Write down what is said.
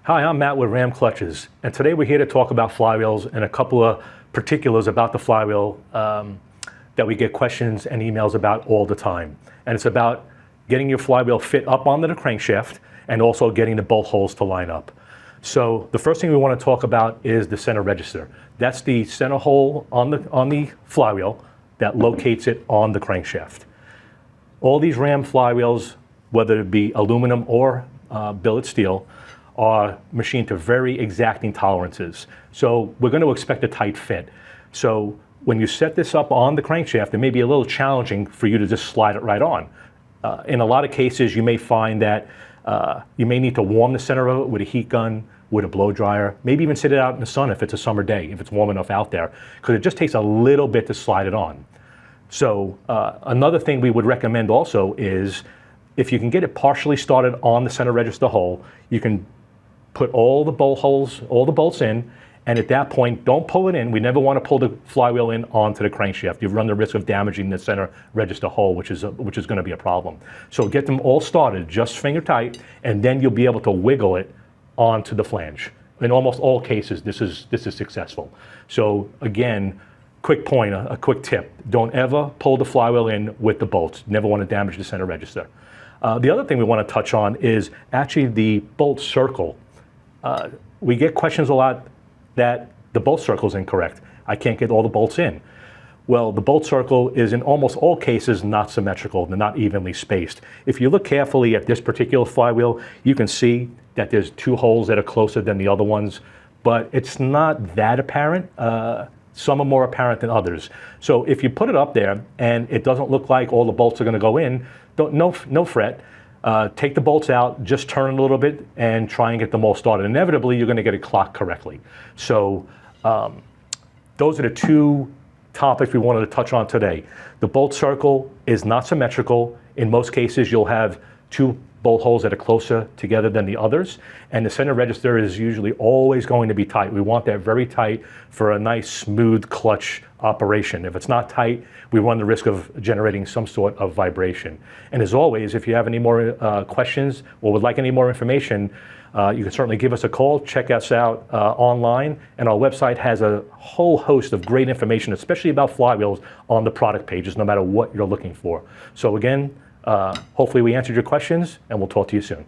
Hi, I'm Matt with Ram Clutches, and today we're here to talk about flywheels and a couple of particulars about the flywheel that we get questions and emails about all the time. And it's about getting your flywheel fit up onto the crankshaft and also getting the bolt holes to line up. So the first thing we want to talk about is the center register. That's the center hole on the flywheel that locates it on the crankshaft. All these Ram flywheels, whether it be aluminum or billet steel, are machined to very exacting tolerances. So we're going to expect a tight fit. So when you set this up on the crankshaft, it may be a little challenging for you to just slide it right on. In a lot of cases, you may find that you may need to warm the center of it with a heat gun, with a blow dryer, maybe even sit it out in the sun if it's a summer day, if it's warm enough out there, because it just takes a little bit to slide it on. So another thing we would recommend also is if you can get it partially started on the center register hole, you can put all the bolt holes, all the bolts in, and at that point, don't pull it in. We never want to pull the flywheel in onto the crankshaft. You run the risk of damaging the center register hole, which is going to be a problem. So get them all started, just finger tight, and then you'll be able to wiggle it onto the flange. In almost all cases, this is successful. So again, quick point, a quick tip: don't ever pull the flywheel in with the bolts. Never want to damage the center register. The other thing we want to touch on is actually the bolt circle. We get questions a lot that the bolt circle is incorrect. I can't get all the bolts in. Well, the bolt circle is in almost all cases not symmetrical. They're not evenly spaced. If you look carefully at this particular flywheel, you can see that there's two holes that are closer than the other ones, but it's not that apparent. Some are more apparent than others. So if you put it up there and it doesn't look like all the bolts are going to go in, no fret. Take the bolts out, just turn it a little bit, and try and get them all started. Inevitably, you're going to get it clocked correctly. So those are the two topics we wanted to touch on today. The bolt circle is not symmetrical. In most cases, you'll have two bolt holes that are closer together than the others, and the center register is usually always going to be tight. We want that very tight for a nice, smooth clutch operation. If it's not tight, we run the risk of generating some sort of vibration. And as always, if you have any more questions or would like any more information, you can certainly give us a call. Check us out online, and our website has a whole host of great information, especially about flywheels, on the product pages, no matter what you're looking for. So again, hopefully we answered your questions, and we'll talk to you soon.